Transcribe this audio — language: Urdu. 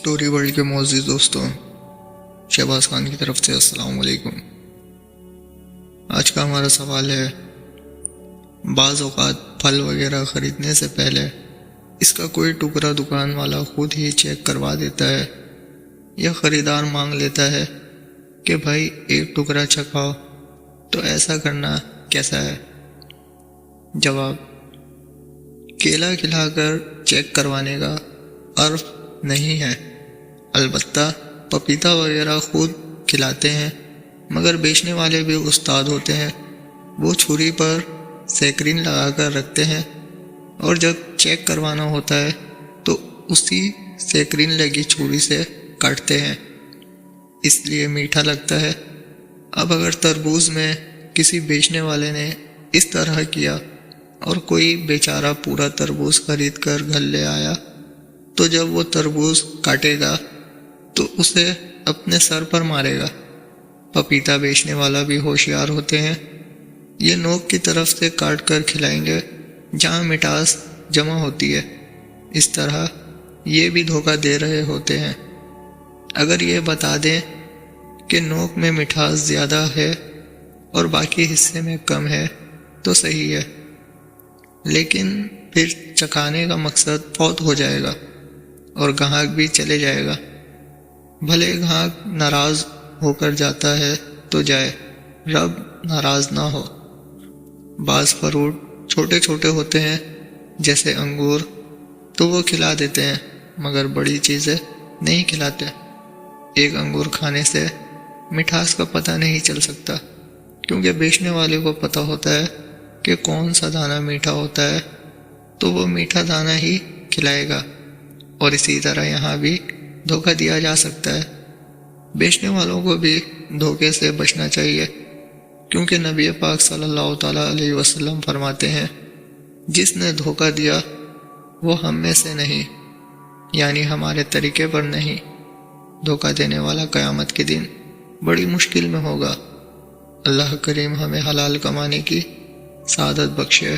اسٹوری ورلڈ کے معزز دوستوں، شہباز خان کی طرف سے السلام علیکم۔ آج کا ہمارا سوال ہے، بعض اوقات پھل وغیرہ خریدنے سے پہلے اس کا کوئی ٹکڑا دکان والا خود ہی چیک کروا دیتا ہے یا خریدار مانگ لیتا ہے کہ بھائی ایک ٹکڑا چکھاؤ، تو ایسا کرنا کیسا ہے؟ جواب: کیلا کھلا کر چیک کروانے کا عرف نہیں ہے، البتہ پپیتا وغیرہ خود کھلاتے ہیں، مگر بیچنے والے بھی استاد ہوتے ہیں، وہ چھری پر سیکرین لگا کر رکھتے ہیں اور جب چیک کروانا ہوتا ہے تو اسی سیکرین لگی چھری سے کاٹتے ہیں، اس لیے میٹھا لگتا ہے۔ اب اگر تربوز میں کسی بیچنے والے نے اس طرح کیا اور کوئی بیچارہ پورا تربوز خرید کر گھر لے آیا تو جب وہ تربوز کاٹے گا تو اسے اپنے سر پر مارے گا۔ پپیتا بیچنے والا بھی ہوشیار ہوتے ہیں، یہ نوک کی طرف سے کاٹ کر کھلائیں گے جہاں مٹاس جمع ہوتی ہے، اس طرح یہ بھی دھوکہ دے رہے ہوتے ہیں۔ اگر یہ بتا دیں کہ نوک میں مٹھاس زیادہ ہے اور باقی حصے میں کم ہے تو صحیح ہے، لیکن پھر چکھانے کا مقصد فوت ہو جائے گا اور گاہک بھی چلے جائے گا۔ بھلے گاہک ناراض ہو کر جاتا ہے تو جائے، رب ناراض نہ ہو۔ بعض فروٹ چھوٹے چھوٹے ہوتے ہیں جیسے انگور، تو وہ کھلا دیتے ہیں مگر بڑی چیزیں نہیں کھلاتے۔ ایک انگور کھانے سے مٹھاس کا پتہ نہیں چل سکتا، کیونکہ بیچنے والے کو پتہ ہوتا ہے کہ کون سا دانہ میٹھا ہوتا ہے تو وہ میٹھا دانہ ہی کھلائے گا، اور اسی طرح یہاں بھی دھوکہ دیا جا سکتا ہے۔ بیچنے والوں کو بھی دھوکے سے بچنا چاہیے، کیونکہ نبی پاک صلی اللہ تعالیٰ علیہ وسلم فرماتے ہیں، جس نے دھوکہ دیا وہ ہم میں سے نہیں، یعنی ہمارے طریقے پر نہیں۔ دھوکہ دینے والا قیامت کے دن بڑی مشکل میں ہوگا۔ اللہ کریم ہمیں حلال کمانے کی سعادت بخشے۔